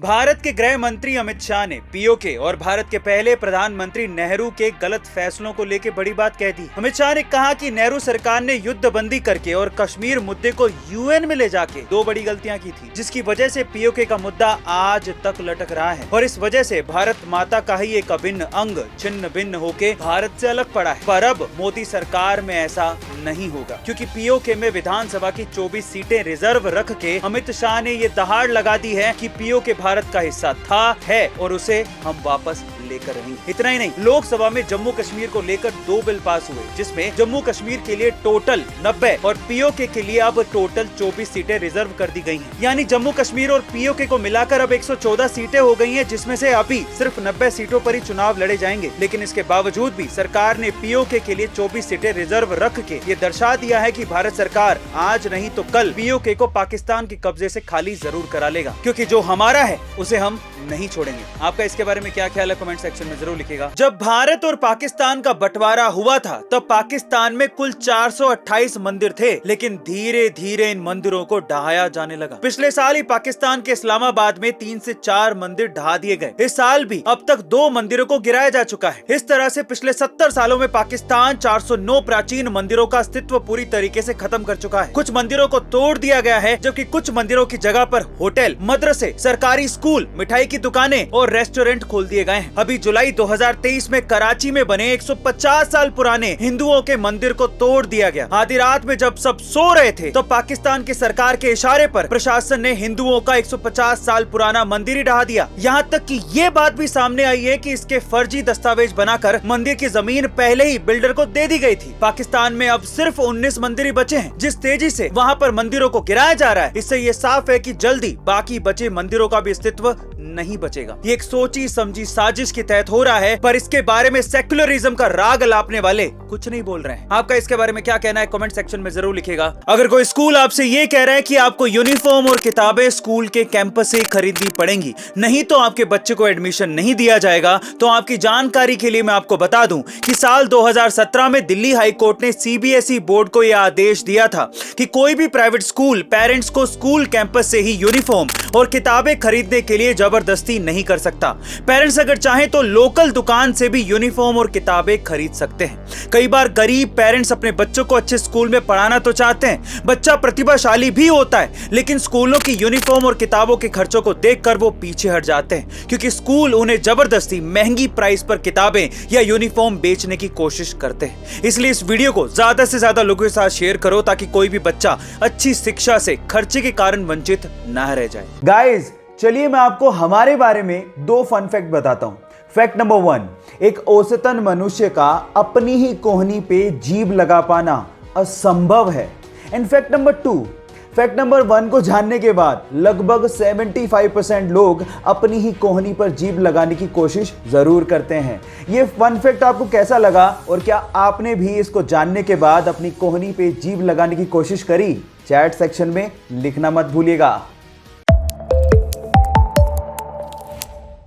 भारत के गृह मंत्री अमित शाह ने पीओके और भारत के पहले प्रधानमंत्री नेहरू के गलत फैसलों को लेकर बड़ी बात कह दी। अमित शाह ने कहा कि नेहरू सरकार ने युद्ध बंदी करके और कश्मीर मुद्दे को यूएन में ले जाके दो बड़ी गलतियां की थी, जिसकी वजह से पीओके का मुद्दा आज तक लटक रहा है और इस वजह से भारत माता का ही एक अभिन्न अंग छिन्न भिन्न होके भारत से अलग पड़ा है। पर अब मोदी सरकार में ऐसा नहीं होगा, क्योंकि पीओके में विधानसभा की 24 सीटें रिजर्व रख के अमित शाह ने ये दहाड़ लगा दी है कि पीओके भारत का हिस्सा था, है और उसे हम वापस लेकर रहेंगे। इतना ही नहीं, लोकसभा में जम्मू कश्मीर को लेकर 2 बिल पास हुए, जिसमें जम्मू कश्मीर के लिए टोटल 90 और पीओके के लिए अब टोटल 24 सीटें रिजर्व कर दी गई हैं। यानी जम्मू कश्मीर और पीओके को मिलाकर अब 114 सीटें हो गई हैं, जिसमें से अभी सिर्फ 90 सीटों पर ही चुनाव लड़े जाएंगे। लेकिन इसके बावजूद भी सरकार ने पीओके के लिए 24 सीटें रिजर्व रख के ये दर्शा दिया है कि भारत सरकार आज नहीं तो कल पीओके को पाकिस्तान के कब्जे से खाली जरूर करा लेगा, क्योंकि जो हमारा है उसे हम नहीं छोड़ेंगे। आपका इसके बारे में क्या ख्याल है, कमेंट सेक्शन में जरूर लिखिएगा। जब भारत और पाकिस्तान का बंटवारा हुआ था तब पाकिस्तान में कुल 428 मंदिर थे, लेकिन धीरे धीरे इन मंदिरों को ढहाया जाने लगा। पिछले साल ही पाकिस्तान के इस्लामाबाद में 3 से 4 मंदिर ढहा दिए गए। इस साल भी अब तक 2 मंदिरों को गिराया जा चुका है। इस तरह से पिछले 70 सालों में पाकिस्तान 409 प्राचीन मंदिरों का अस्तित्व पूरी तरीके से खत्म कर चुका है। कुछ मंदिरों को तोड़ दिया गया है, जबकि कुछ मंदिरों की जगह पर होटल, मदरसे, सरकारी स्कूल, मिठाई की दुकानें और रेस्टोरेंट खोल दिए गए हैं। अभी जुलाई 2023 में कराची में बने 150 साल पुराने हिंदुओं के मंदिर को तोड़ दिया गया। आधी रात में जब सब सो रहे थे तो पाकिस्तान की सरकार के इशारे पर प्रशासन ने हिंदुओं का 150 साल पुराना मंदिर ही ढहा दिया। यहाँ तक कि ये बात भी सामने आई है कि इसके फर्जी दस्तावेज बनाकर मंदिर की जमीन पहले ही बिल्डर को दे दी गई थी। पाकिस्तान में अब सिर्फ 19 मंदिर ही बचे हैं। जिस तेजी से वहाँ पर मंदिरों को गिराया जा रहा है, इससे ये साफ है कि जल्दी बाकी बचे मंदिरों का भी अस्तित्व नहीं बचेगा। ये एक सोची समझी साजिश के तहत हो रहा है, पर इसके बारे में सेक्युलरिज्म का राग अलापने वाले कुछ नहीं बोल रहे हैं। आपका इसके बारे में क्या कहना है, कमेंट सेक्शन में जरूर लिखिएगा। अगर कोई स्कूल आपसे ये कह रहा है कि आपको यूनिफॉर्म और किताबें स्कूल के कैंपस से खरीदनी पड़ेंगी, नहीं तो आपके बच्चे को एडमिशन नहीं दिया जाएगा, तो आपकी जानकारी के लिए मैं आपको बता दूं कि साल 2017 में दिल्ली हाई कोर्ट ने सीबीएसई बोर्ड को यह आदेश दिया था कि कोई भी प्राइवेट स्कूल पेरेंट्स को स्कूल कैंपस से ही यूनिफॉर्म और किताबें खरीदने के लिए जबरदस्ती नहीं कर सकता। पेरेंट्स अगर चाहें तो लोकल दुकान से भी यूनिफॉर्म और किताबें खरीद सकते हैं। कई बार गरीब पेरेंट्स अपने बच्चों को अच्छे स्कूल में पढ़ाना तो चाहते हैं, बच्चा प्रतिभाशाली भी होता है, लेकिन स्कूलों की यूनिफॉर्म और किताबों के खर्चों को देखकर वो पीछे हट जाते हैं, क्योंकि स्कूल उन्हें जबरदस्ती महंगी प्राइस पर किताबें या यूनिफॉर्म बेचने की कोशिश करते हैं। इसलिए इस वीडियो को ज्यादा से ज्यादा लोगों के साथ शेयर करो, ताकि कोई भी बच्चा अच्छी शिक्षा से खर्चे के कारण वंचित न रह जाए। गाइस, चलिए मैं आपको हमारे बारे में 2 फन फैक्ट बताता हूं। फैक्ट नंबर 1, एक औसतन मनुष्य का अपनी ही कोहनी पे जीभ लगा पाना असंभव है। And fact number 2, fact number 1 को जानने के बाद लगभग 75% लोग अपनी ही कोहनी पर जीभ लगाने की कोशिश जरूर करते हैं। ये फन फैक्ट आपको कैसा लगा और क्या आपने भी इसको जानने के बाद अपनी कोहनी पे जीभ लगाने की कोशिश करी? चैट सेक्शन में लिखना मत भूलिएगा।